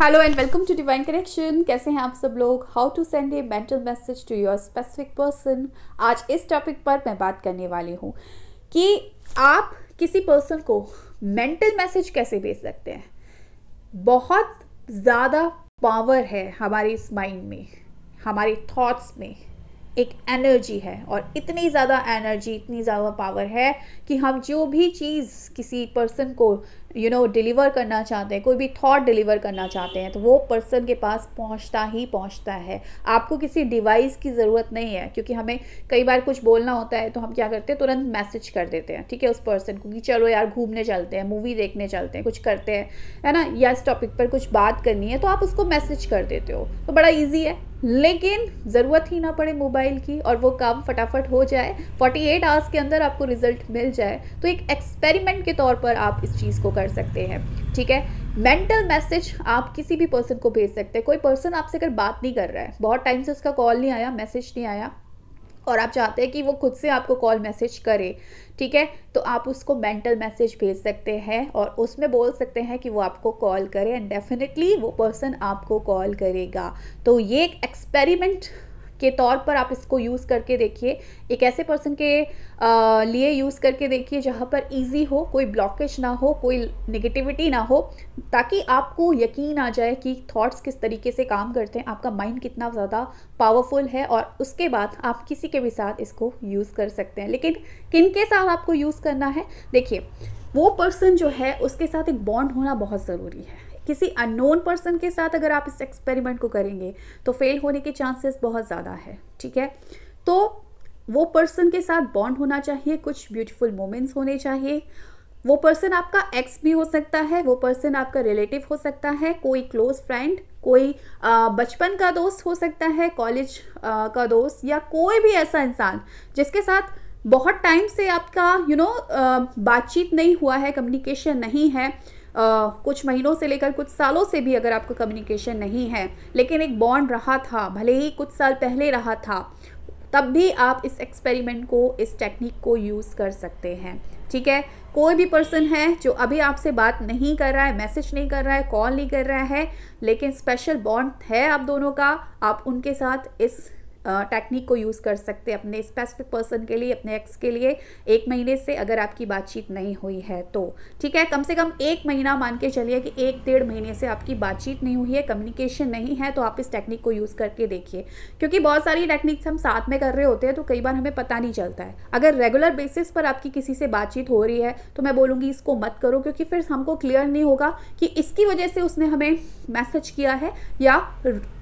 Hello and welcome to divine connection. कैसे हैं आप सब लोग? How to send a mental message to your specific person. आज इस टॉपिक पर मैं बात करने वाली हूँ कि आप किसी पर्सन को मेंटल मैसेज कैसे भेज सकते हैं। बहुत ज़्यादा पावर है हमारे इस माइंड में, हमारे थॉट्स में एक एनर्जी है, और इतनी ज़्यादा एनर्जी, इतनी ज़्यादा पावर है कि हम जो भी चीज़ किसी पर्सन को डिलीवर करना चाहते हैं, कोई भी थॉट डिलीवर करना चाहते हैं, तो वो पर्सन के पास पहुंचता ही पहुंचता है। आपको किसी डिवाइस की ज़रूरत नहीं है, क्योंकि हमें कई बार कुछ बोलना होता है तो हम क्या करते हैं, तुरंत मैसेज कर देते हैं, ठीक है, उस पर्सन को कि चलो यार घूमने चलते हैं, मूवी देखने चलते हैं, कुछ करते हैं, है ना, या इस टॉपिक पर कुछ बात करनी है तो आप उसको मैसेज कर देते हो। तो बड़ा ईजी है, लेकिन ज़रूरत ही ना पड़े मोबाइल की और वो काम फटाफट हो जाए, 48 आवर्स के अंदर आपको रिजल्ट मिल जाए। तो एक एक्सपेरिमेंट के तौर पर आप इस चीज़ को कर सकते हैं, ठीक है। मेंटल मैसेज आप किसी भी पर्सन को भेज सकते हैं। कोई पर्सन आपसे अगर बात नहीं कर रहा है, बहुत टाइम से उसका कॉल नहीं आया, मैसेज नहीं आया, और आप चाहते हैं कि वो खुद से आपको कॉल मैसेज करे, ठीक है, तो आप उसको मेंटल मैसेज भेज सकते हैं और उसमें बोल सकते हैं कि वो आपको कॉल करे, एंड डेफिनेटली वो पर्सन आपको कॉल करेगा। तो ये एक एक्सपेरिमेंट के तौर पर आप इसको यूज़ करके देखिए, एक ऐसे पर्सन के लिए यूज़ करके देखिए जहाँ पर इजी हो, कोई ब्लॉकेज ना हो, कोई नेगेटिविटी ना हो, ताकि आपको यकीन आ जाए कि थॉट्स किस तरीके से काम करते हैं, आपका माइंड कितना ज़्यादा पावरफुल है, और उसके बाद आप किसी के भी साथ इसको यूज़ कर सकते हैं। लेकिन किन के साथ आपको यूज़ करना है, देखिए, वो पर्सन जो है उसके साथ एक बॉन्ड होना बहुत ज़रूरी है। किसी अननोन पर्सन के साथ अगर आप इस एक्सपेरिमेंट को करेंगे तो फेल होने के चांसेस बहुत ज़्यादा है, ठीक है। तो वो पर्सन के साथ बॉन्ड होना चाहिए, कुछ ब्यूटीफुल मोमेंट्स होने चाहिए। वो पर्सन आपका एक्स भी हो सकता है, वो पर्सन आपका रिलेटिव हो सकता है, कोई क्लोज फ्रेंड, कोई बचपन का दोस्त हो सकता है, कॉलेज का दोस्त, या कोई भी ऐसा इंसान जिसके साथ बहुत टाइम से आपका बातचीत नहीं हुआ है, कम्युनिकेशन नहीं है, कुछ महीनों से लेकर कुछ सालों से भी अगर आपका कम्युनिकेशन नहीं है, लेकिन एक बॉन्ड रहा था, भले ही कुछ साल पहले रहा था, तब भी आप इस एक्सपेरिमेंट को, इस टेक्निक को यूज़ कर सकते हैं, ठीक है। कोई भी पर्सन है जो अभी आपसे बात नहीं कर रहा है, मैसेज नहीं कर रहा है, कॉल नहीं कर रहा है, लेकिन स्पेशल बॉन्ड है आप दोनों का, आप उनके साथ इस टेक्निक को यूज़ कर सकते हैं अपने स्पेसिफिक पर्सन के लिए, अपने एक्स के लिए, 1 महीने से अगर आपकी बातचीत नहीं हुई है तो, ठीक है। कम से कम 1 महीना मान के चलिए कि 1-1.5 महीने से आपकी बातचीत नहीं हुई है, कम्युनिकेशन नहीं है, तो आप इस टेक्निक को यूज़ करके देखिए, क्योंकि बहुत सारी टेक्निक्स हम साथ में कर रहे होते हैं तो कई बार हमें पता नहीं चलता है। अगर रेगुलर बेसिस पर आपकी किसी से बातचीत हो रही है तो मैं बोलूँगी इसको मत करो, क्योंकि फिर हमको क्लियर नहीं होगा कि इसकी वजह से उसने हमें मैसेज किया है या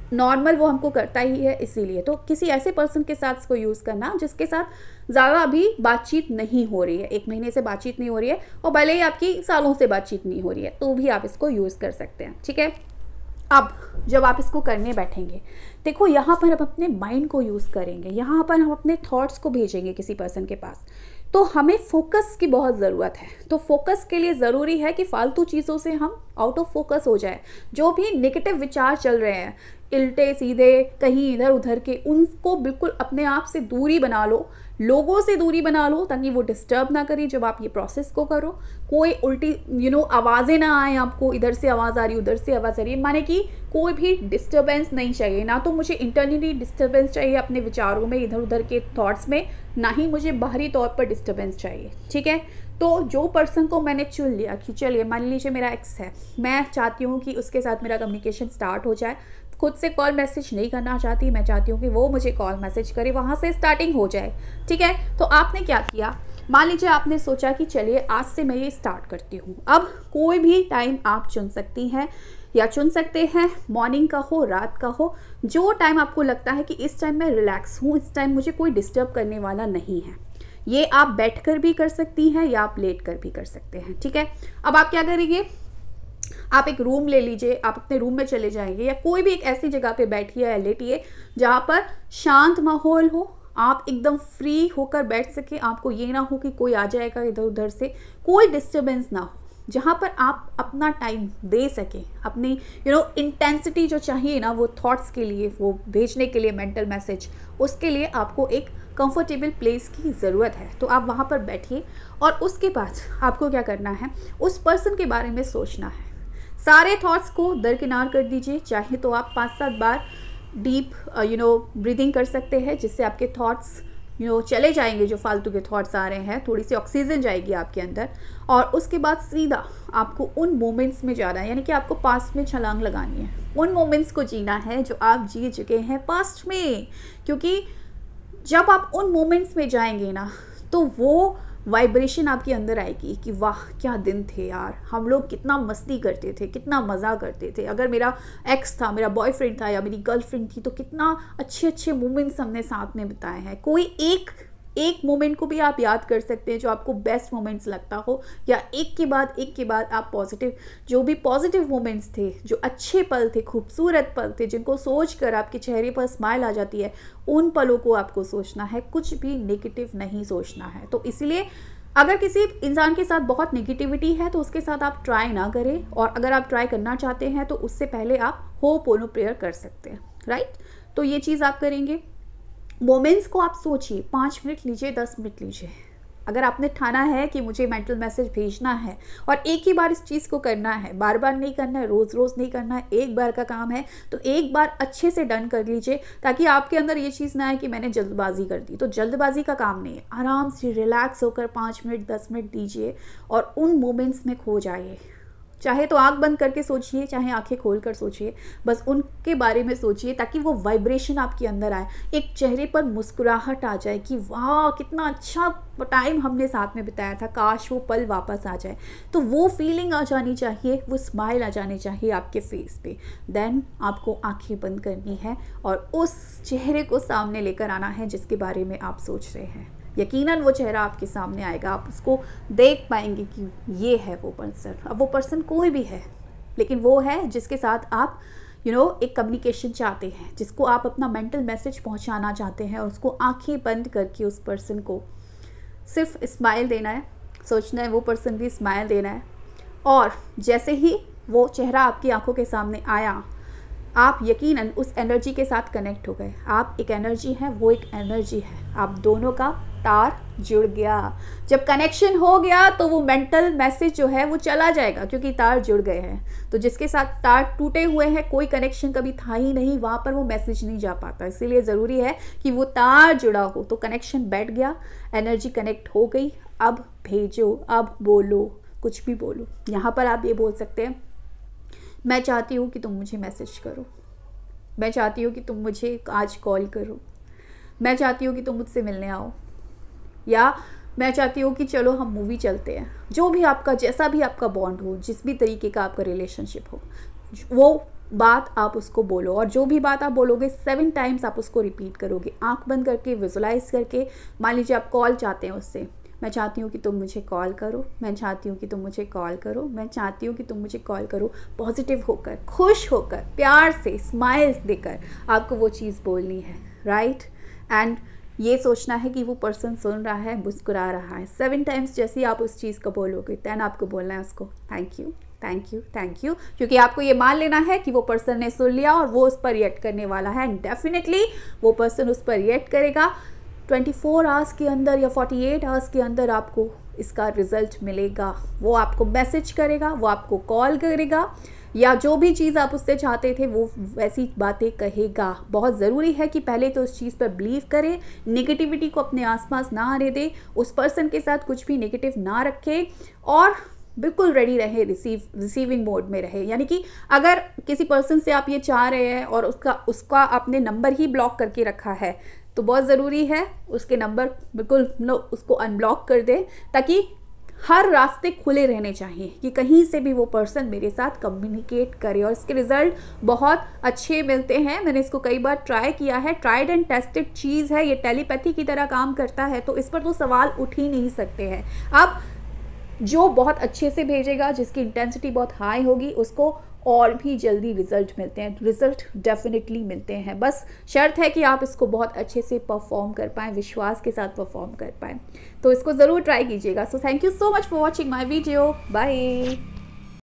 नॉर्मल वो हमको करता ही है इसीलिए। तो किसी ऐसे पर्सन के साथ इसको यूज़ करना जिसके साथ ज़्यादा अभी बातचीत नहीं हो रही है, 1 महीने से बातचीत नहीं हो रही है, और भले ही आपकी सालों से बातचीत नहीं हो रही है, तो भी आप इसको यूज़ कर सकते हैं, ठीक है। अब जब आप इसको करने बैठेंगे, देखो यहाँ पर हम अपने माइंड को यूज़ करेंगे, यहाँ पर हम अपने थॉट्स को भेजेंगे किसी पर्सन के पास, तो हमें फोकस की बहुत ज़रूरत है। तो फोकस के लिए ज़रूरी है कि फालतू चीज़ों से हम आउट ऑफ फोकस हो जाए। जो भी नेगेटिव विचार चल रहे हैं, उल्टे सीधे कहीं इधर उधर के, उनको बिल्कुल अपने आप से दूरी बना लो, लोगों से दूरी बना लो, ताकि वो डिस्टर्ब ना करें जब आप ये प्रोसेस को करो। कोई उल्टी आवाज़ें ना आए आपको, इधर से आवाज़ आ रही, उधर से आवाज़ आ रही, माने कि कोई भी डिस्टर्बेंस नहीं चाहिए। ना तो मुझे इंटरनली डिस्टर्बेंस चाहिए अपने विचारों में, इधर उधर के थॉट्स में, ना ही मुझे बाहरी तौर पर डिस्टर्बेंस चाहिए, ठीक है। तो जो पर्सन को मैंने चुन लिया कि चलिए मान लीजिए मेरा एक्स है, मैं चाहती हूँ कि उसके साथ मेरा कम्युनिकेशन स्टार्ट हो जाए, खुद से कॉल मैसेज नहीं करना चाहती, मैं चाहती हूँ कि वो मुझे कॉल मैसेज करे, वहाँ से स्टार्टिंग हो जाए, ठीक है। तो आपने क्या किया, मान लीजिए आपने सोचा कि चलिए आज से मैं ये स्टार्ट करती हूँ। अब कोई भी टाइम आप चुन सकती हैं या चुन सकते हैं, मॉर्निंग का हो, रात का हो, जो टाइम आपको लगता है कि इस टाइम मैं रिलैक्स हूँ, इस टाइम मुझे कोई डिस्टर्ब करने वाला नहीं है। ये आप बैठकर भी कर सकती हैं या आप लेट कर भी कर सकते हैं, ठीक है। अब आप क्या करेंगे, आप एक रूम ले लीजिए, आप अपने रूम में चले जाएंगे, या कोई भी एक ऐसी जगह पे बैठिए या लेटिए जहाँ पर शांत माहौल हो, आप एकदम फ्री होकर बैठ सके, आपको ये ना हो कि कोई आ जाएगा इधर उधर से, कोई डिस्टर्बेंस ना हो, जहाँ पर आप अपना टाइम दे सकें, अपनी इंटेंसिटी जो चाहिए ना वो थॉट्स के लिए, वो भेजने के लिए मेंटल मैसेज, उसके लिए आपको एक कंफर्टेबल प्लेस की ज़रूरत है। तो आप वहाँ पर बैठिए और उसके बाद आपको क्या करना है, उस पर्सन के बारे में सोचना है, सारे थॉट्स को दरकिनार कर दीजिए। चाहे तो आप 5-7 बार डीप ब्रीदिंग कर सकते हैं, जिससे आपके थॉट्स चले जाएंगे, जो फालतू के थॉट्स आ रहे हैं, थोड़ी सी ऑक्सीजन जाएगी आपके अंदर। और उसके बाद सीधा आपको उन मोमेंट्स में जाना है, यानी कि आपको पास्ट में छलांग लगानी है, उन मोमेंट्स को जीना है जो आप जी चुके हैं पास्ट में। क्योंकि जब आप उन मोमेंट्स में जाएंगे ना, तो वो वाइब्रेशन आपके अंदर आएगी कि वाह क्या दिन थे यार, हम लोग कितना मस्ती करते थे, कितना मज़ा करते थे। अगर मेरा एक्स था, मेरा बॉयफ्रेंड था या मेरी गर्लफ्रेंड थी, तो कितना अच्छे अच्छे मोमेंट्स हमने साथ में बिताए हैं। कोई एक मोमेंट को भी आप याद कर सकते हैं जो आपको बेस्ट मोमेंट्स लगता हो, या एक के बाद आप जो भी पॉजिटिव मोमेंट्स थे, जो अच्छे पल थे, खूबसूरत पल थे, जिनको सोच कर आपके चेहरे पर स्माइल आ जाती है, उन पलों को आपको सोचना है, कुछ भी नेगेटिव नहीं सोचना है। तो इसलिए अगर किसी इंसान के साथ बहुत नेगेटिविटी है तो उसके साथ आप ट्राई ना करें, और अगर आप ट्राई करना चाहते हैं तो उससे पहले आप होपोनो प्रेयर कर सकते हैं, राइट। तो ये चीज़ आप करेंगे। मोमेंट्स को आप सोचिए, 5 मिनट लीजिए, 10 मिनट लीजिए। अगर आपने ठाना है कि मुझे मेंटल मैसेज भेजना है और एक ही बार इस चीज़ को करना है, बार बार नहीं करना है, रोज़ रोज़ नहीं करना है, एक बार का काम है, तो एक बार अच्छे से डन कर लीजिए, ताकि आपके अंदर ये चीज़ ना है कि मैंने जल्दबाजी कर दी। तो जल्दबाजी का काम नहीं है, आराम से रिलैक्स होकर 5 मिनट 10 मिनट दीजिए और उन मोमेंट्स में खो जाइए। चाहे तो आंख बंद करके सोचिए, चाहे आंखें खोल कर सोचिए, बस उनके बारे में सोचिए, ताकि वो वाइब्रेशन आपके अंदर आए, एक चेहरे पर मुस्कुराहट आ जाए कि वाह कितना अच्छा टाइम हमने साथ में बिताया था, काश वो पल वापस आ जाए। तो वो फीलिंग आ जानी चाहिए, वो स्माइल आ जानी चाहिए आपके फेस पे। देन आपको आंखें बंद करनी है और उस चेहरे को सामने लेकर आना है जिसके बारे में आप सोच रहे हैं। यकीनन वो चेहरा आपके सामने आएगा, आप उसको देख पाएंगे कि ये है वो पर्सन। अब वो पर्सन कोई भी है, लेकिन वो है जिसके साथ आप एक कम्युनिकेशन चाहते हैं, जिसको आप अपना मेंटल मैसेज पहुंचाना चाहते हैं, और उसको आंखें बंद करके उस पर्सन को सिर्फ स्माइल देना है, सोचना है वो पर्सन भी स्माइल देना है। और जैसे ही वो चेहरा आपकी आंखों के सामने आया, आप यकीनन उस एनर्जी के साथ कनेक्ट हो गए। आप एक एनर्जी है, वो एक एनर्जी है, आप दोनों का तार जुड़ गया। जब कनेक्शन हो गया तो वो मेंटल मैसेज जो है वो चला जाएगा, क्योंकि तार जुड़ गए हैं। तो जिसके साथ तार टूटे हुए हैं, कोई कनेक्शन कभी था ही नहीं, वहाँ पर वो मैसेज नहीं जा पाता। इसीलिए ज़रूरी है कि वो तार जुड़ा हो। तो कनेक्शन बैठ गया, एनर्जी कनेक्ट हो गई, अब भेजो, अब बोलो, कुछ भी बोलो। यहाँ पर आप ये बोल सकते हैं, मैं चाहती हूँ कि तुम मुझे मैसेज करो, मैं चाहती हूँ कि तुम मुझे आज कॉल करो, मैं चाहती हूँ कि तुम मुझसे मिलने आओ, या मैं चाहती हूँ कि चलो हम मूवी चलते हैं। जो भी आपका, जैसा भी आपका बॉन्ड हो, जिस भी तरीके का आपका रिलेशनशिप हो, वो बात आप उसको बोलो। और जो भी बात आप बोलोगे 7 टाइम्स आप उसको रिपीट करोगे, आंख बंद करके, विजुलाइज करके। मान लीजिए आप कॉल चाहते हैं उससे, मैं चाहती हूँ कि तुम मुझे कॉल करो, मैं चाहती हूँ कि तुम मुझे कॉल करो, मैं चाहती हूँ कि तुम मुझे कॉल करो। पॉजिटिव होकर, खुश होकर, प्यार से, स्माइल्स देकर आपको वो चीज़ बोलनी है, राइट। एंड ये सोचना है कि वो पर्सन सुन रहा है, मुस्कुरा रहा है। 7 टाइम्स जैसे आप उस चीज़ को बोलोगे, देन आपको बोलना है उसको thank you, thank you, thank you. क्योंकि आपको ये मान लेना है कि वो पर्सन ने सुन लिया और वो उस पर रिएक्ट करने वाला है। एंड डेफिनेटली वो पर्सन उस पर रिएक्ट करेगा। 24 आवर्स के अंदर या 48 आवर्स के अंदर आपको इसका रिजल्ट मिलेगा। वो आपको मैसेज करेगा, वो आपको कॉल करेगा, या जो भी चीज़ आप उससे चाहते थे वो वैसी बातें कहेगा। बहुत ज़रूरी है कि पहले तो उस चीज़ पर बिलीव करें, नेगेटिविटी को अपने आसपास ना आने दें, उस पर्सन के साथ कुछ भी नेगेटिव ना रखें, और बिल्कुल रेडी रहे, रिसीविंग मोड में रहे। यानी कि अगर किसी पर्सन से आप ये चाह रहे हैं और उसका आपने नंबर ही ब्लॉक करके रखा है, तो बहुत ज़रूरी है उसके नंबर बिल्कुल उसको अनब्लॉक कर दें, ताकि हर रास्ते खुले रहने चाहिए कि कहीं से भी वो पर्सन मेरे साथ कम्युनिकेट करे। और इसके रिज़ल्ट बहुत अच्छे मिलते हैं। मैंने इसको कई बार ट्राई किया है, ट्राइड एंड टेस्टेड चीज़ है, ये टेलीपैथी की तरह काम करता है। तो इस पर तो सवाल उठ ही नहीं सकते हैं। अब जो बहुत अच्छे से भेजेगा, जिसकी इंटेंसिटी बहुत हाई होगी, उसको और भी जल्दी रिजल्ट मिलते हैं। रिजल्ट डेफिनेटली मिलते हैं, बस शर्त है कि आप इसको बहुत अच्छे से परफॉर्म कर पाएँ, विश्वास के साथ परफॉर्म कर पाएँ। तो इसको ज़रूर ट्राई कीजिएगा। So thank you so much for watching my video. Bye.